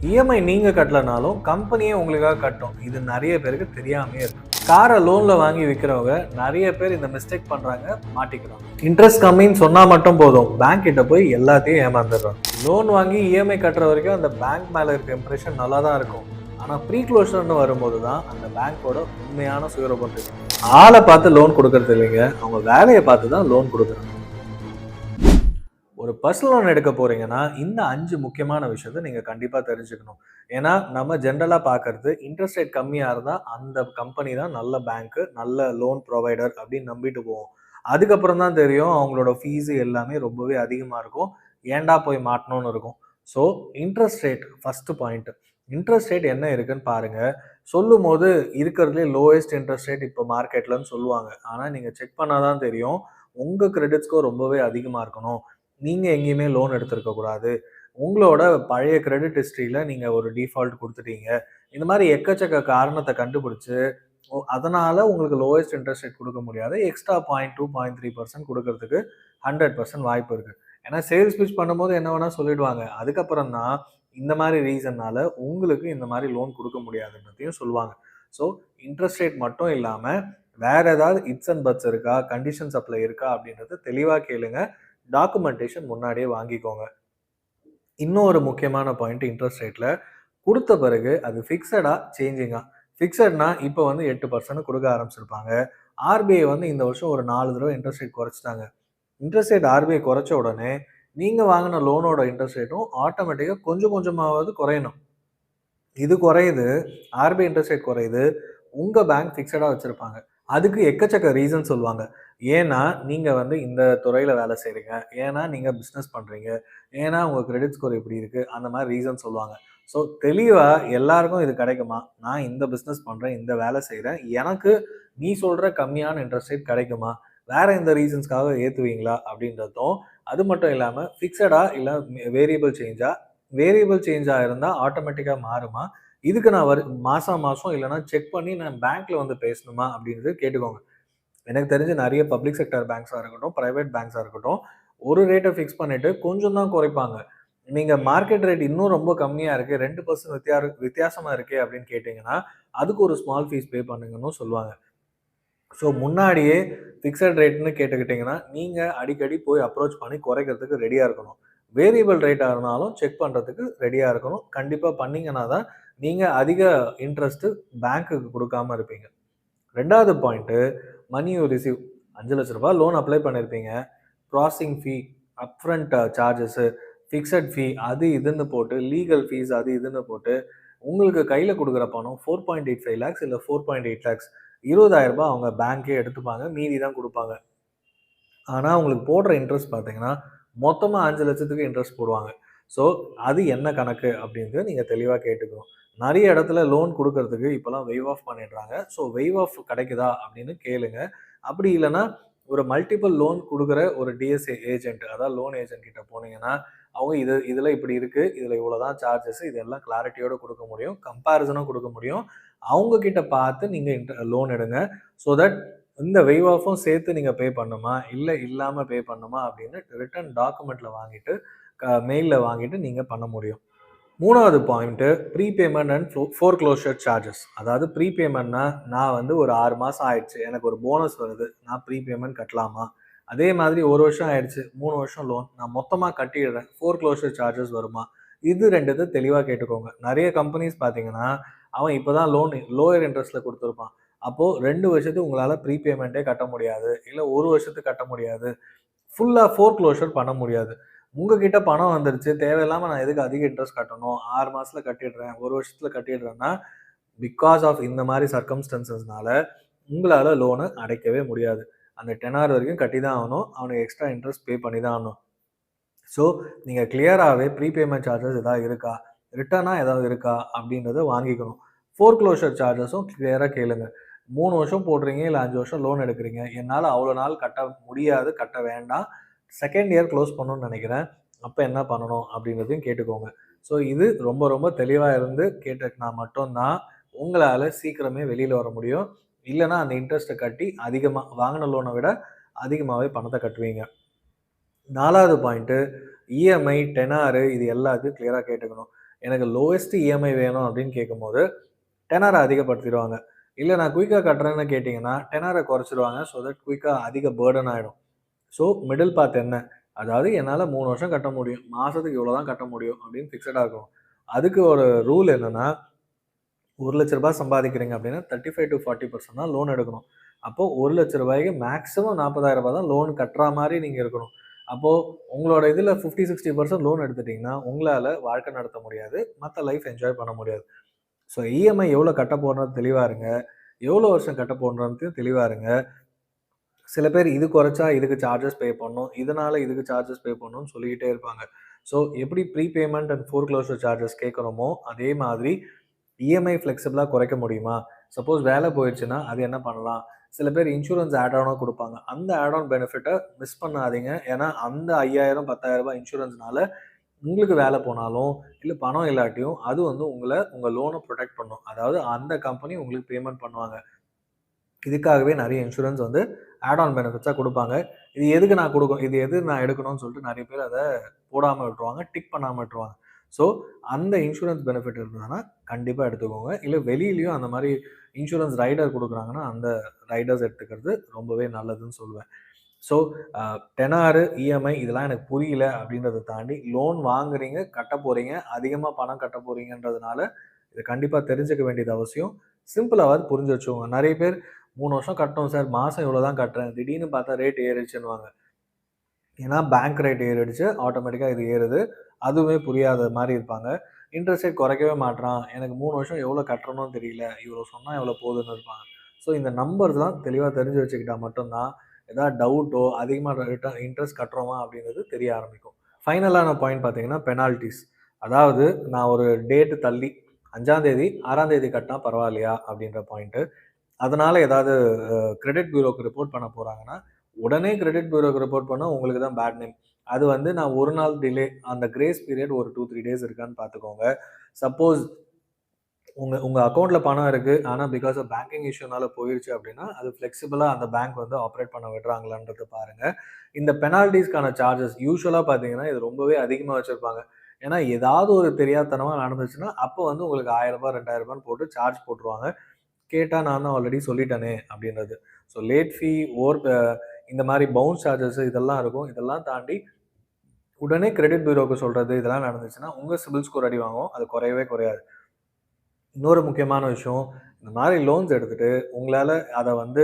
EMI நீங்கள் கட்டலனாலும் கம்பெனியே உங்களுக்காக கட்டும். இது நிறைய பேருக்கு தெரியாமே இருக்கு. காரை லோனில் வாங்கி விற்கிறவங்க நிறைய பேர் இந்த மிஸ்டேக் பண்ணுறாங்க, மாட்டிக்கிறாங்க. இன்ட்ரெஸ்ட் கம்மின்னு சொன்னால் மட்டும் போதும், பேங்க் கிட்ட போய் எல்லாத்தையும் ஏமாந்துடுறாங்க. லோன் வாங்கி இஎம்ஐ கட்டுற வரைக்கும் அந்த பேங்க் மேலே இருக்க இம்ப்ரெஷன் நல்லா தான் இருக்கும். ஆனால் ப்ரீ க்ளோஷர்னு வரும்போது தான் அந்த பேங்க்கோட உண்மையான சுயரூபம் தெரியும். ஆளை பார்த்து லோன் கொடுக்கறது இல்லைங்க, அவங்க வேலையை பார்த்து தான் லோன் கொடுக்குறாங்க. ஒரு பர்சனல் லோன் எடுக்க போறீங்கன்னா இந்த 5 முக்கியமான விஷயத்த நீங்கள் கண்டிப்பாக தெரிஞ்சுக்கணும். ஏன்னா நம்ம ஜென்ரலாக பார்க்கறது இன்ட்ரெஸ்ட் ரேட் கம்மியாக இருந்தால் அந்த கம்பெனி தான் நல்ல பேங்க்கு, நல்ல லோன் ப்ரொவைடர் அப்படின்னு நம்பிட்டு போவோம். அதுக்கப்புறம் தான் தெரியும் அவங்களோட ஃபீஸு எல்லாமே ரொம்பவே அதிகமாக இருக்கும். ஏன்டா போய் மாட்டணும்னு இருக்கும். So interest rate first point. Interest rate என்ன இருக்குன்னு பாருங்க. சொல்லும் போது இருக்கிறதுலே லோயஸ்ட் இன்ட்ரெஸ்ட் ரேட் இப்போ மார்க்கெட்லன்னு சொல்லுவாங்க. ஆனால் நீங்கள் செக் பண்ணாதான் தெரியும் உங்கள் கிரெடிட் ஸ்கோர் ரொம்பவே அதிகமாக இருக்கணும். நீங்கள் எங்கேயுமே லோன் எடுத்திருக்க கூடாது. உங்களோட பழைய கிரெடிட் ஹிஸ்ட்ரியில் நீங்கள் ஒரு டிஃபால்ட் கொடுத்துட்டீங்க. இந்த மாதிரி எக்கச்சக்க காரணத்தை கண்டுபிடிச்சு அதனால் உங்களுக்கு லோயஸ்ட் இன்ட்ரெஸ்ட் ரேட் கொடுக்க முடியாது. எக்ஸ்ட்ரா 0.2 0.3% கொடுக்கறதுக்கு 100% வாய்ப்பு இருக்குது. ஏன்னா சேல்ஸ் பிச் பண்ணும்போது என்ன வேணால் சொல்லிடுவாங்க. அதுக்கப்புறம் தான் இந்த மாதிரி ரீசன்னால உங்களுக்கு இந்த மாதிரி லோன் கொடுக்க முடியாதுன்றதையும் சொல்லுவாங்க. ஸோ இன்ட்ரெஸ்ட் ரேட் மட்டும் இல்லாமல் வேற ஏதாவது இட்ஸ் அண்ட் பட்ஸ் இருக்கா, கண்டிஷன்ஸ் அப்ளை இருக்கா அப்படின்றத தெளிவாக கேளுங்க. டாக்குமெண்டேஷன் முன்னாடியே வாங்கிக்கோங்க. இன்னும் ஒரு முக்கியமான பாயிண்ட் இன்ட்ரெஸ்ட் ரேட்டில் கொடுத்த பிறகு அது ஃபிக்ஸடா சேஞ்சிங்கா. ஃபிக்ஸட்னா இப்போ வந்து 8% கொடுக்க ஆரம்பிச்சிருப்பாங்க. ஆர்பிஐ வந்து இந்த வருஷம் ஒரு 4 தடவை இன்ட்ரெஸ்ட் ரேட் குறைச்சிட்டாங்க. இன்ட்ரெஸ்ட் ரேட் ஆர்பிஐ குறைச்ச உடனே நீங்கள் வாங்கின லோனோட இன்ட்ரெஸ்ட் ரேட்டும் ஆட்டோமேட்டிக்காக கொஞ்சம் கொஞ்சமாவது குறையணும். இது குறையுது, ஆர்பிஐ இன்ட்ரெஸ்ட் ரேட் குறையுது, உங்கள் பேங்க் ஃபிக்ஸடாக வச்சுருப்பாங்க. அதுக்கு எக்கச்சக்க ரீசன் சொல்லுவாங்க. ஏன்னா நீங்கள் வந்து இந்த துறையில் வேலை செய்கிறீங்க, ஏன்னா நீங்கள் பிஸ்னஸ் பண்ணுறீங்க, ஏன்னா உங்கள் கிரெடிட் ஸ்கோர் இப்படி இருக்குது, அந்த மாதிரி ரீசன் சொல்லுவாங்க. ஸோ தெளிவாக எல்லாருக்கும் இது கிடைக்குமா, நான் இந்த பிஸ்னஸ் பண்ணுறேன், இந்த வேலை செய்கிறேன், எனக்கு நீ சொல்கிற கம்மியான இன்ட்ரெஸ்ட் ரேட் கிடைக்குமா, வேறு எந்த ரீசன்ஸ்க்காக ஏற்றுவீங்களா அப்படின்றதும். அது மட்டும் இல்லாமல் ஃபிக்ஸடாக இல்லை வேரியபிள் சேஞ்சாக இருந்தால் ஆட்டோமேட்டிக்காக மாறுமா, இதுக்கு நான் மாதம் இல்லைனா செக் பண்ணி நான் பேங்க்கில் வந்து பேசணுமா அப்படின்றது கேட்டுக்கோங்க. எனக்கு தெரிஞ்ச நிறைய பப்ளிக் செக்டர் பேங்க்ஸாக இருக்கட்டும், ப்ரைவேட் பேங்க்ஸாக இருக்கட்டும், ஒரு ரேட்டை ஃபிக்ஸ் பண்ணிவிட்டு கொஞ்சம் தான் குறைப்பாங்க. நீங்கள் மார்க்கெட் ரேட் இன்னும் ரொம்ப கம்மியாக இருக்குது, 2% வித்தியாசமாக இருக்கே அப்படின்னு கேட்டிங்கன்னா அதுக்கு ஒரு ஸ்மால் ஃபீஸ் பே பண்ணுங்கன்னு சொல்லுவாங்க. ஸோ முன்னாடியே ஃபிக்ஸட் ரேட்னு கேட்டுக்கிட்டிங்கன்னா நீங்கள் அடிக்கடி போய் அப்ரோச் பண்ணி குறைக்கிறதுக்கு ரெடியாக இருக்கணும். வேரியபிள் ரேட்டாக இருந்தாலும் செக் பண்ணுறதுக்கு ரெடியாக இருக்கணும். கண்டிப்பாக பண்ணிங்கன்னா தான் நீங்கள் அதிக இன்ட்ரெஸ்ட்டு பேங்க்குக்கு கொடுக்காமல் இருப்பீங்க. 2வது பாயிண்ட்டு, மணி யூ ரிசீவ். 5 லட்ச ரூபா லோன் அப்ளை பண்ணியிருப்பீங்க. Processing fee, upfront charges, fixed fee, அது இதுன்னு போட்டு, லீகல் ஃபீஸ் அது இதுன்னு போட்டு உங்களுக்கு கையில் கொடுக்குற பணம் 4.85 லேக்ஸ் இல்லை 4.8 லேக்ஸ். 20,000 அவங்க பேங்க்கே எடுத்துப்பாங்க, மீதி தான் கொடுப்பாங்க. ஆனால் உங்களுக்கு போடுற இன்ட்ரெஸ்ட் பார்த்தீங்கன்னா மொத்தமாக 5 லட்சத்துக்கு இன்ட்ரெஸ்ட் போடுவாங்க. ஸோ அது என்ன கணக்கு அப்படின்றது நீங்கள் தெளிவாக கேட்டுக்கணும். நிறைய இடத்துல லோன் கொடுக்கறதுக்கு இப்போலாம் வெய்வ் ஆஃப் பண்ணிடுறாங்க. ஸோ வெய்வ் ஆஃப் கிடைக்குதா அப்படின்னு கேளுங்க. அப்படி இல்லைன்னா ஒரு மல்டிபிள் லோன் கொடுக்குற ஒரு டிஎஸ்ஏ ஏஜென்ட், அதாவது லோன் ஏஜென்ட் கிட்ட போனீங்கன்னா அவங்க இதில் இப்படி இருக்குது, இதில் இவ்வளோ தான் சார்ஜஸ், இதெல்லாம் கிளாரிட்டியோடு கொடுக்க முடியும், கம்பேரிசனும் கொடுக்க முடியும். அவங்க கிட்ட பார்த்து நீங்கள் லோன் எடுங்க. ஸோ தட் இந்த வெய்வ் ஆஃபும் சேர்த்து நீங்கள் பே பண்ணுமா, இல்லை இல்லாமல் பே பண்ணுமா அப்படின்னு ரிட்டன் டாக்குமெண்ட்டில் வாங்கிட்டு மெயிலில் வாங்கிட்டு நீங்கள் பண்ண முடியும். 3வது point, prepayment and foreclosure charges. அதாவது ப்ரீபேமெண்ட்னா நான் வந்து ஒரு 6 மாதம் ஆயிடுச்சு, எனக்கு ஒரு போனஸ் வருது, நான் ப்ரீபேமெண்ட் கட்டலாமா, அதே மாதிரி 1 வருஷம் ஆயிடுச்சு, 3 வருஷம் லோன், நான் மொத்தமாக கட்டிடுறேன், ஃபோர்க்ளோஷர் சார்ஜஸ் வருமா, இது 2 தெளிவாக கேட்டுக்கோங்க. நிறைய கம்பெனிஸ் பார்த்தீங்கன்னா அவன் இப்போ தான் லோன் லோயர் இன்ட்ரெஸ்ட்டில் கொடுத்துருப்பான். அப்போது 2 வருஷத்துக்கு உங்களால் ப்ரீபேமெண்ட்டே கட்ட முடியாது, இல்லை 1 வருஷத்துக்கு கட்ட முடியாது, ஃபுல்லாக ஃபோர்க்ளோஷர் பண்ண முடியாது. உங்ககிட்ட பணம் வந்துருச்சு, தேவையில்லாமல் நான் எதுக்கு அதிக இன்ட்ரெஸ்ட் கட்டணும், 6 மாதத்தில் கட்டிடுறேன், 1 வருஷத்தில் கட்டிடுறேன்னா பிகாஸ் ஆஃப் இந்த மாதிரி சர்க்கம்ஸ்டன்சஸ்னால உங்களால் லோனை அடைக்கவே முடியாது. அந்த 10 hour வரைக்கும் கட்டி தான் ஆகணும், அவனுக்கு எக்ஸ்ட்ரா இன்ட்ரெஸ்ட் பே பண்ணி தான் ஆகணும். ஸோ நீங்கள் கிளியராகவே ப்ரீபேமெண்ட் சார்ஜஸ் எதாவது இருக்கா, ரிட்டர்னாக ஏதாவது இருக்கா அப்படின்றத வாங்கிக்கணும். ஃபோர்க்ளோஷர் சார்ஜஸும் கிளியராக கேளுங்க. 3 வருஷம் போடுறீங்க, இல்லை 5 வருஷம் லோன் எடுக்கிறீங்க, என்னால் அவ்வளோ நாள் கட்ட முடியாது, கட்ட வேண்டாம், செகண்ட் இயர் க்ளோஸ் பண்ணணும்னு நினைக்கிறேன், அப்போ என்ன பண்ணணும் அப்படின்றதையும் கேட்டுக்கோங்க. ஸோ இது ரொம்ப ரொம்ப தெளிவாக இருந்து கேட்டுக்கினா மட்டும்தான் உங்களால் சீக்கிரமே வெளியில் வர முடியும். இல்லைனா அந்த இன்ட்ரெஸ்ட்டை கட்டி அதிகமாக வாங்கின லோனை விட அதிகமாகவே பணத்தை கட்டுவீங்க. 4வது பாயிண்ட்டு, இஎம்ஐ, டெனாரு, இது எல்லாத்தையும் கிளியராக கேட்டுக்கணும். எனக்கு லோயஸ்ட் இஎம்ஐ வேணும் அப்படின்னு கேட்கும்போது, டெனார அதிகப்படுத்திருவாங்க. இல்ல நான் குயிக்கா கட்டுறேன்னு கேட்டீங்கன்னா, டெனார குறைச்சிருவாங்க. ஸோ தட் குயிக்கா அதிக பர்டன் ஆயிடும். ஸோ மிடில் பாத் என்ன? அதாவது என்னால 3 வருஷம் கட்ட முடியும். மாசத்துக்கு இவ்வளோ தான் கட்ட முடியும் அப்படின்னு ஃபிக்ஸடா இருக்கும். அதுக்கு ஒரு ரூல் என்னன்னா, ரூ. 1,00,000 சம்பாதிக்கிறீங்க அப்படின்னா 35% தான் லோன் எடுக்கணும். அப்போ ரூ. 1,00,000க்கு மேக்ஸிமம் ரூ. 40,000 தான் லோன் கட்டுற மாரி நீங்க இருக்கணும். அப்போ உங்களோட இதுல 50, 60% லோன் எடுத்துட்டீங்கன்னா, உங்களால வாழ்க்கை நடத்த முடியாது. மத்த லைஃப் என்ஜாய் பண்ண முடியாது. ஸோ இஎம்ஐ எவ்வளோ கட்ட போறோம்னு தெளிவா இருங்க. எவ்வளோ வருஷம் கட்ட போறோம்ன்றது தெளிவா இருங்க. சில பேர் இது குறைச்சா இதுக்கு சார்ஜஸ் பே பண்ணணும். இதனால இதுக்கு சார்ஜஸ் பே பண்ணணும்னு சொல்லிக்கிட்டே இருப்பாங்க. ஸோ எப்படி ப்ரீபேமெண்ட் அண்ட் ஃபோர்க்ளோஷர் சார்ஜஸ் கேட்குறோமோ, அதே மாதிரி இஎம்ஐ ஃப்ளெக்சிபிளா குறைக்க முடியுமா? சப்போஸ் வேலை போயிருச்சுன்னா, அது என்ன பண்ணலாம்? சில பேர் இன்சூரன்ஸ் ஆட் ஆனா குடுப்பாங்க. அந்த ஆட் ஆன் பெனிஃபிட்ட மிஸ் பண்ணாதீங்க. ஏன்னா, அந்த ரூ. 5,000 ரூ. 10,000 இன்சூரன்ஸ்னால உங்களுக்கு வேலை போனாலும், இல்ல பணம் இல்லாட்டியும், அது வந்து உங்க லோன புரொடெக்ட் பண்ணும். அதாவது அந்த கம்பெனி உங்களுக்கு பேமெண்ட் பண்ணுவாங்க. இதுக்காகவே நெறைய இன்சூரன்ஸ் வந்து ஆட் ஆன் பெனிஃபிட்ஸா குடுப்பாங்க. இது எது நான் எடுக்கணும்னு சொல்லிட்டு நெறைய பேர் அத போடாம விட்டுருவாங்க. டிக் பண்ணாம விட்டுருவாங்க. ஸோ, அந்த இன்சூரன்ஸ் பெனிஃபிட் இருந்ததுன்னா, கண்டிப்பா எடுத்துக்கோங்க. இல்ல வெளியிலயும் அந்த மாரி இன்சூரன்ஸ் ரைடர் குடுக்குறாங்கன்னா, அந்த ரைடர்ஸ் எடுத்துக்கிறது ரொம்பவே நல்லதுன்னு சொல்லுவேன். ஸோ, அ டெனாரு, இஎம்ஐ இதெல்லாம் எனக்கு புரியல அப்படின்றத தாண்டி, லோன் வாங்குறீங்க, கட்டப் போறீங்க, அதிகமா பணம் கட்டப் போறீங்கன்றதுனால, இத கண்டிப்பா தெரிஞ்சுக்க வேண்டியது அவசியம். சிம்பிளாவாவது புரிஞ்சு வச்சுக்கோங்க. நெறைய பேர் 3 வருஷம் கட்டணும் சார், மாசம் இவ்வளோ தான் கட்டுறேன். திடீர்னு பார்த்தா ரேட் ஏறிடுச்சுன்னுவாங்க. ஏன்னா பேங்க் ரேட் ஏறிடுச்சு, ஆட்டோமேட்டிக்கா இது ஏறுது. அதுவுமே புரியாத மாரி இருப்பாங்க. இன்ட்ரெஸ்ட் ரேட் குறைக்கவே மாட்றான். எனக்கு 3 வருஷம் எவ்வளோ கட்டணும்னு தெரியல. இவ்வளோ சொன்னா எவ்வளோ போதுன்னு இருப்பாங்க. ஸோ இந்த நம்பர்ஸ்லாம் தெளிவா தெரிஞ்சு வச்சுக்கிட்டா மட்டும் தான், ஏதாவது டவுட்டோ, அதிகமா இன்ட்ரெஸ்ட் கட்டுறோமா அப்படிங்கிறது தெரிய ஆரம்பிக்கும். ஃபைனலான பாயிண்ட் பார்த்தீங்கன்னா, பெனால்டீஸ். அதாவது நான் ஒரு டேட் தள்ளி 5ஆம் தேதி, 6ஆம் தேதி கட்டினா பரவாயில்லையா? அப்படின்ற பாயிண்ட்டு. அதனால ஏதாவது கிரெடிட் பியூரோக்கு ரிப்போர்ட் பண்ண போறாங்கன்னா, உடனே கிரெடிட் பியூரோக்கு ரிப்போர்ட் பண்ணா உங்களுக்கு தான் பேட் நேம். அது வந்து நான் 1 நாள் டிலே அந்த கிரேஸ் பீரியட் ஒரு 2, 3 டேஸ் இருக்கான்னு பார்த்துக்கோங்க. சப்போஸ் உங்க உங்க அக்கவுண்ட்ல பணம் இருக்கு. ஆனா பிக்காஸ் ஆஃப் பேங்கிங் இஷ்யூனால போயிருச்சு அப்டின்னா, அது ஃப்ளெக்சிபிளா அந்த பேங்க் வந்து ஆப்பரேட் பண்ண விடுறாங்களான்றத பாருங்க. இந்த பெனால்டீஸ்க்கான சார்ஜஸ் யூசுவலா பார்த்தீங்கன்னா, இது ரொம்பவே அதிகமா வச்சிருப்பாங்க. ஏன்னா, ஏதாவது ஒரு தெரியாத்தனமா நடந்துச்சுன்னா, அப்போ வந்து உங்களுக்கு ரூ. 1000 ரூ. 2000 போட்டு சார்ஜ் போட்டுருவாங்க. கேட்டா நான் தான் ஆல்ரெடி சொல்லிட்டேனே அப்டின்றது. ஸோ லேட் ஃபீ, ஓவர் இந்த மாரி பவுன்ஸ் சார்ஜஸ் இதெல்லாம் இருக்கும். இதெல்லாம் தாண்டி உடனே கிரெடிட் பியூரோக்கு சொல்றது இதெல்லாம் நடந்துச்சுன்னா, உங்க சிபில் ஸ்கோர் அடி வாங்கும். அது குறையவே குறையாது. இன்னொரு முக்கியமான விஷயம், இந்த மாரி லோன்ஸ் எடுத்துட்டு, உங்களால அத வந்து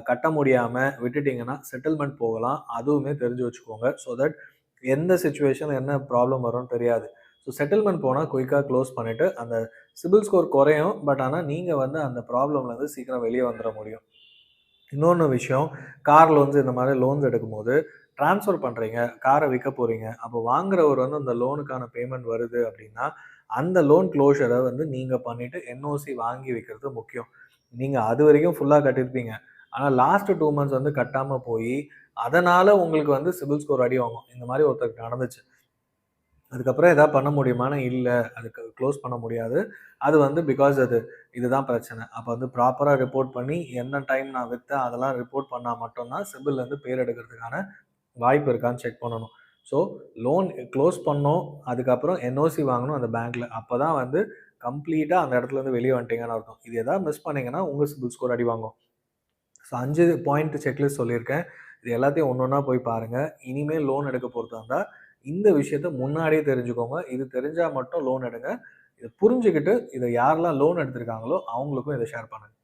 கட்ட முடியாம விட்டுட்டீங்கன்னா, செட்டில்மென்ட் போகலாம். அதுவுமே தெரிஞ்சு வச்சுக்கோங்க. ஸோ தட் எந்த சிச்சுவேஷன்ல என்ன ப்ராப்ளம் வரும்னு தெரியாது. ஸோ செட்டில்மென்ட் போனா குயிக்கா க்ளோஸ் பண்ணிட்டு, அந்த சிபில் ஸ்கோர் குறையும். பட் ஆனா நீங்க வந்து அந்த ப்ராப்ளம்லருந்து சீக்கிரம் வெளிய வந்துர முடியும். இன்னொன்னு விஷயம், கார் லோன்ஸ் இந்த மாரி லோன்ஸ் எடுக்கும்போது, ட்ரான்ஸ்ஃபர் பண்றீங்க, கார விக்க போறீங்க. அப்போ வாங்குறவர் வந்து அந்த லோனுக்கான பேமெண்ட் வருது அப்டின்னா, அந்த லோன் க்ளோஷர வந்து நீங்க பண்ணிட்டு என்ஓசி வாங்கி வைக்கிறது முக்கியம். நீங்க அதுவரைக்கும் ஃபுல்லா கட்டியிருப்பீங்க. ஆனா லாஸ்ட் 2 மந்த்ஸ் வந்து கட்டாம போயி, அதனால உங்களுக்கு வந்து சிபில் ஸ்கோர் அடி வாங்கும். இந்த மாரி ஒருத்தருக்கு நடந்துச்சு. அதுக்கப்புறம் எதாவது பண்ண முடியுமான்னா, இல்ல. அதுக்கு க்ளோஸ் பண்ண முடியாது. அது வந்து பிகாஸ் இதுதான் பிரச்சனை. அப்ப வந்து ப்ராப்பரா ரிப்போர்ட் பண்ணி, என்ன டைம் நான் வித்தேன் அதெல்லாம் ரிப்போர்ட் பண்ணா மட்டும் தான் சிபில்லேருந்து பேர் எடுக்கிறதுக்கான வாய்ப்பு இருக்கான்னு செக் பண்ணணும். ஸோ லோன் க்ளோஸ் பண்ணோம். அதுக்கப்புறம் என்ஓசி வாங்கணும் அந்த பேங்க்ல. அப்பதான் வந்து கம்ப்ளீட்டா அந்த இடத்துலருந்து வெளிய வந்துட்டீங்கன்னு அர்த்தம். இது எதாவது மிஸ் பண்ணீங்கன்னா, உங்க சிபில் ஸ்கோர் அடி வாங்கும். ஸோ 5 பாயிண்ட் செக்லிஸ்ட் சொல்லியிருக்கேன். இது எல்லாத்தையும் ஒண்ணொன்னா போய் பாருங்க. இனிமேல் லோன் எடுக்க போறதா இருந்தா, இந்த விஷயத்த முன்னாடியே தெரிஞ்சுக்கோங்க. இது தெரிஞ்சா மட்டும் லோன் எடுங்க. இத புரிஞ்சுகிட்டு, இத யாரெல்லாம் லோன் எடுத்திருக்காங்களோ, அவங்களுக்கும் இத ஷேர் பண்ணுங்க.